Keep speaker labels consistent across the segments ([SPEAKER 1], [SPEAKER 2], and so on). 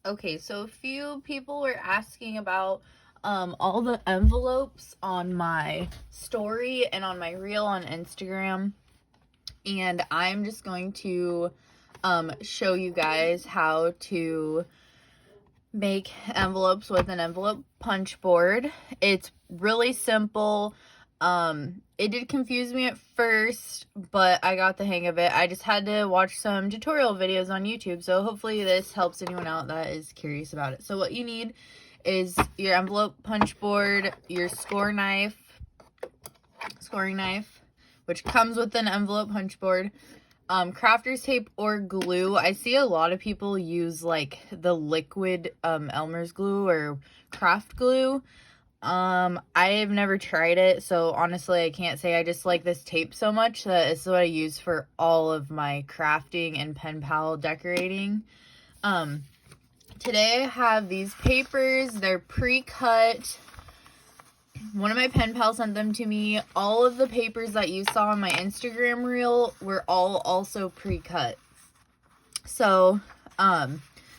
[SPEAKER 1] Okay, so a few people were asking about all the envelopes on my story and on my reel on Instagram. And I'm just going to show you guys how to make envelopes with an envelope punch board. It's really simple. It did confuse me at first, but I got the hang of it. I just had to watch some tutorial videos on YouTube, so hopefully this helps anyone out that is curious about it. So what you need is your envelope punch board, your scoring knife, which comes with an envelope punch board, crafter's tape or glue. I see a lot of people use like the liquid Elmer's glue or craft glue. I have never tried it, so honestly I can't say. I just like this tape so much that this is what I use for all of my crafting and pen pal decorating. Today I have these papers. They're pre-cut. One of my pen pals sent them to me. All of the papers that you saw on my Instagram reel were all also pre-cut. So,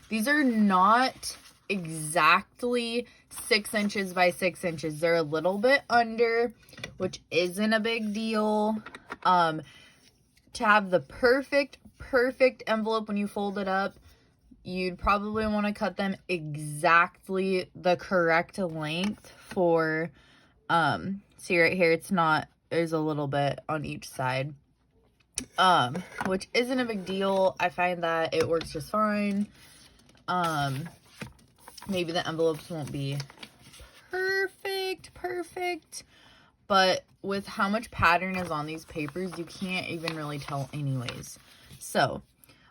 [SPEAKER 1] these are not exactly 6 inches by 6 inches. They're a little bit under, which isn't a big deal. To have the perfect envelope when you fold it up, you'd probably want to cut them exactly the correct length for, see right here, there's a little bit on each side, which isn't a big deal. I find that it works just fine. Maybe the envelopes won't be perfect, but with how much pattern is on these papers, you can't even really tell anyways. So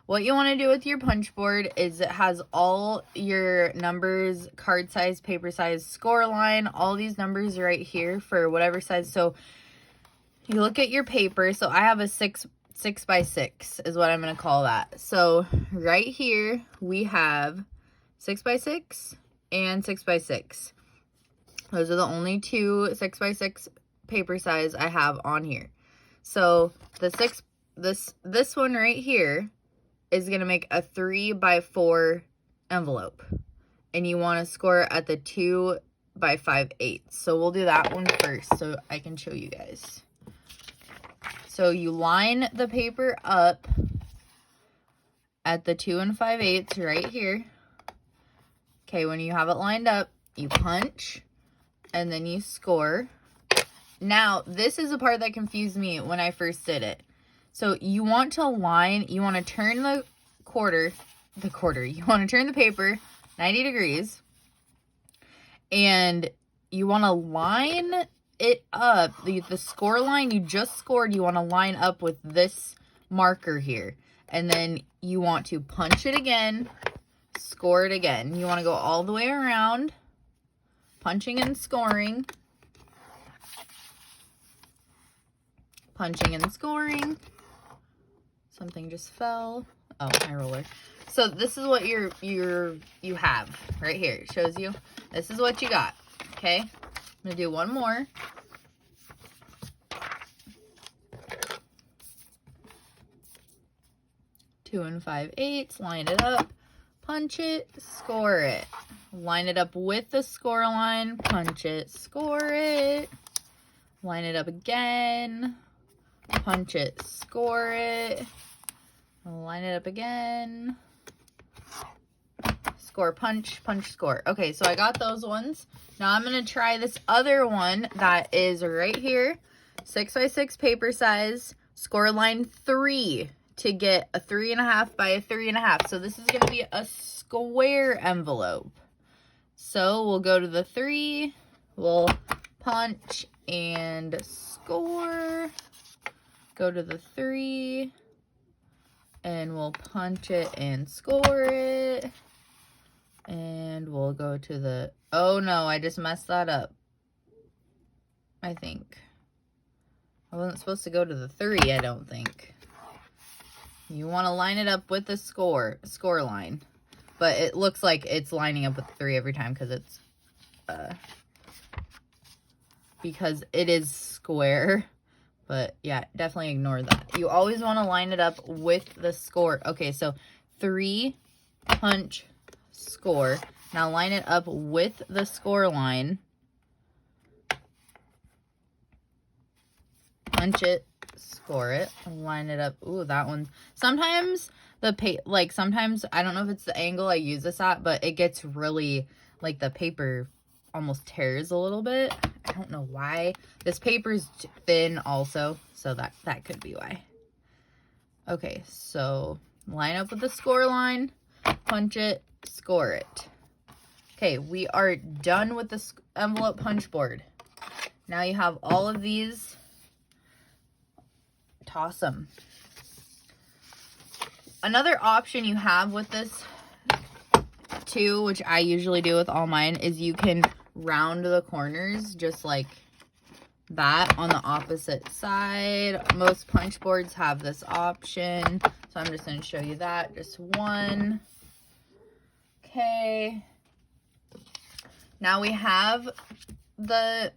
[SPEAKER 1] what you want to do with your punch board is it has all your numbers, card size, paper size, score line, all these numbers right here for whatever size. So you look at your paper. So I have a 6 by 6 is what I'm going to call that. So right here we have 6 by 6 and 6 by 6. Those are the only two 6 by 6 paper size I have on here. So this one right here is going to make a 3 by 4 envelope. And you want to score at the 2 by 5/8. So we'll do that one first so I can show you guys. So you line the paper up at the 2 and 5/8 right here. Okay, when you have it lined up, you punch and then you score. Now, this is the part that confused me when I first did it. So you want to turn the you want to turn the paper 90 degrees, and you want to line it up, the score line you just scored, you want to line up with this marker here, and then you want to punch it again, score it again. You want to go all the way around, punching and scoring, punching and scoring. Something just fell. Oh, my roller. So this is what you have right here. It shows you. This is what you got. Okay. I'm gonna do one more. Two and 5/8. Line it up. Punch it. Score it. Line it up with the score line. Punch it. Score it. Line it up again. Punch it. Score it. Line it up again. Score, punch, punch, score. Okay, so I got those ones. Now I'm going to try this other one that is right here. 6 by 6 paper size. Score line 3 to get a 3.5 by a 3.5. So this is going to be a square envelope. So we'll go to the 3. We'll punch and score. Go to the 3. And we'll punch it and score it. And we'll go to the, oh no, I just messed that up. I think. I wasn't supposed to go to the 3, I don't think. You want to line it up with the score line. But it looks like it's lining up with the 3 every time because it is square. But yeah, definitely ignore that. You always want to line it up with the score. Okay, so 3, punch, score. Now line it up with the score line. Punch it, score it, line it up. Ooh, that one. Sometimes sometimes, I don't know if it's the angle I use this at, but it gets really, like, the paper almost tears a little bit. I don't know why. This paper's thin also, so that could be why. Okay, so line up with the score line, punch it, score it. Okay, we are done with the envelope punch board. Now you have all of these. Toss them. Another option you have with this too, which I usually do with all mine, is you can round the corners just like that on the opposite side. Most punch boards have this option, so I'm just going to show you that. Just one. Okay. Now we have the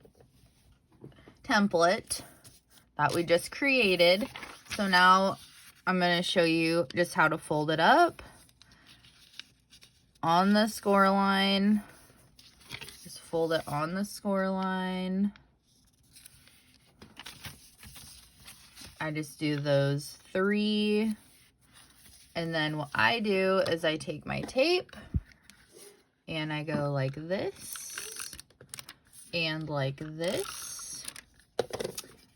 [SPEAKER 1] template that we just created. So now I'm going to show you just how to fold it up on the score line. Just fold it on the score line. I just do those 3. And then what I do is I take my tape and I go like this and like this.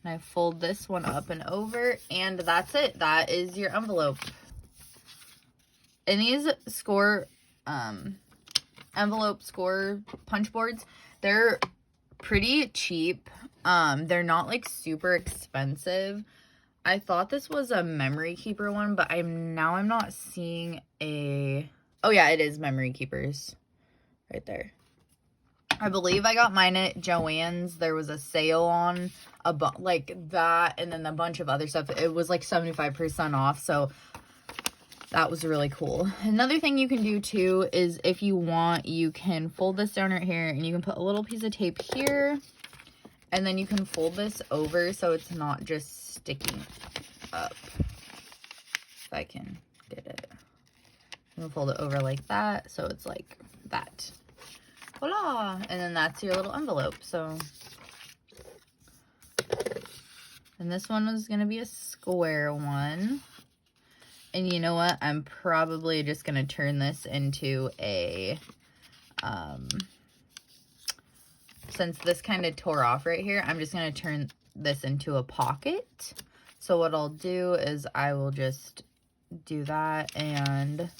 [SPEAKER 1] And I fold this one up and over, and that's it. That is your envelope. And these envelope score punch boards, they're pretty cheap. They're not like super expensive. I thought this was a memory keeper one, but I'm not seeing a... Oh yeah, it is memory keepers right there. I believe I got mine at Joann's. There was a sale on like that, and then a bunch of other stuff. It was like 75% off, so that was really cool. Another thing you can do too is, if you want, you can fold this down right here, and you can put a little piece of tape here, and then you can fold this over so it's not just sticking up. If I can get it. You can fold it over like that, so it's like that. Voila! And then that's your little envelope. So, and this one is going to be a square one. And you know what? I'm probably just going to turn this into a, since this kind of tore off right here, I'm just going to turn this into a pocket. So what I'll do is I will just do that and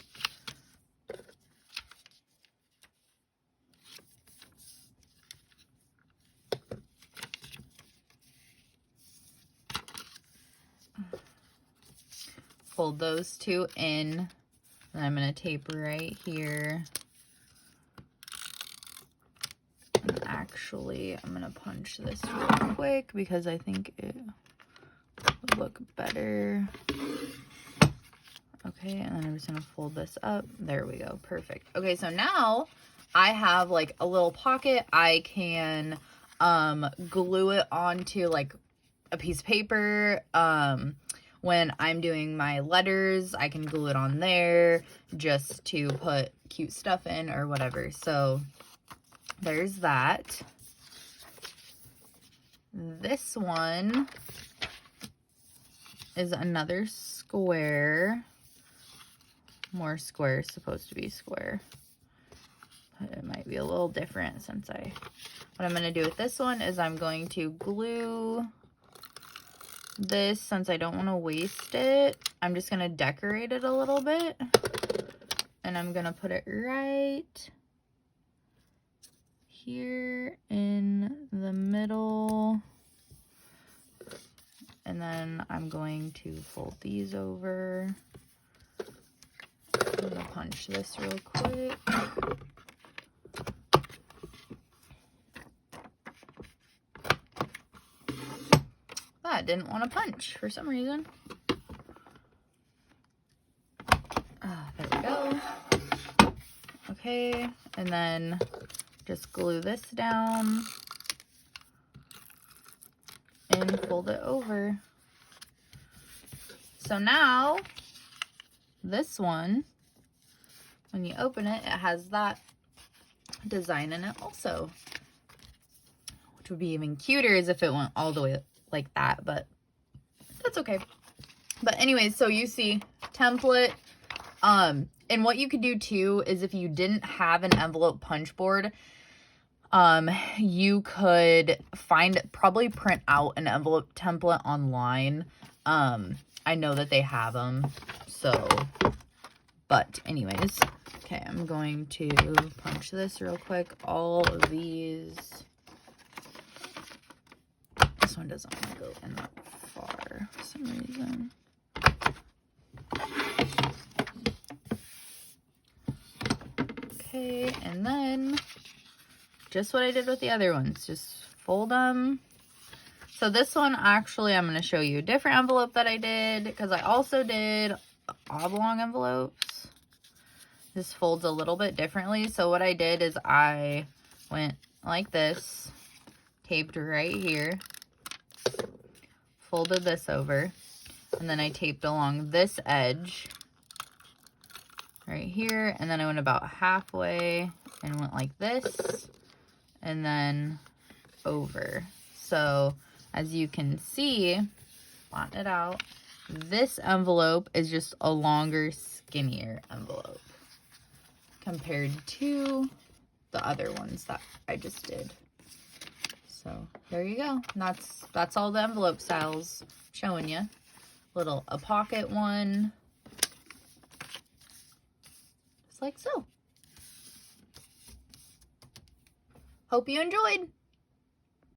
[SPEAKER 1] fold those 2 in. Then I'm going to tape right here. And actually, I'm going to punch this real quick because I think it would look better. Okay, and then I'm just going to fold this up. There we go. Perfect. Okay, so now I have like a little pocket. I can glue it onto like a piece of paper. When I'm doing my letters, I can glue it on there just to put cute stuff in or whatever. So there's that. This one is another square. More square, supposed to be square. But it might be a little different since what I'm going to do with this one is I'm going to glue this, since I don't want to waste it. I'm just going to decorate it a little bit, and I'm going to put it right here in the middle, and then I'm going to fold these over. I'm going to punch this real quick. That didn't want to punch for some reason. There we go. Okay, and then just glue this down and fold it over. So now this one when you open it, it has that design in it also. Which would be even cuter as if it went all the way like that, but that's okay. But anyways, so you see template. And what you could do too is if you didn't have an envelope punch board, you could probably print out an envelope template online. I know that they have them, so, but anyways, okay, I'm going to punch this real quick. All of these, this one doesn't want to go in that far for some reason. Okay, and then just what I did with the other ones, just fold them. So this one, actually, I'm going to show you a different envelope that I did, because I also did oblong envelopes. This folds a little bit differently. So what I did is I went like this, taped right here, folded this over, and then I taped along this edge right here, and then I went about halfway and went like this, and then over. So as you can see, flatten it out, this envelope is just a longer, skinnier envelope compared to the other ones that I just did. So there you go. That's all the envelope styles showing you. A pocket one, just like so. Hope you enjoyed.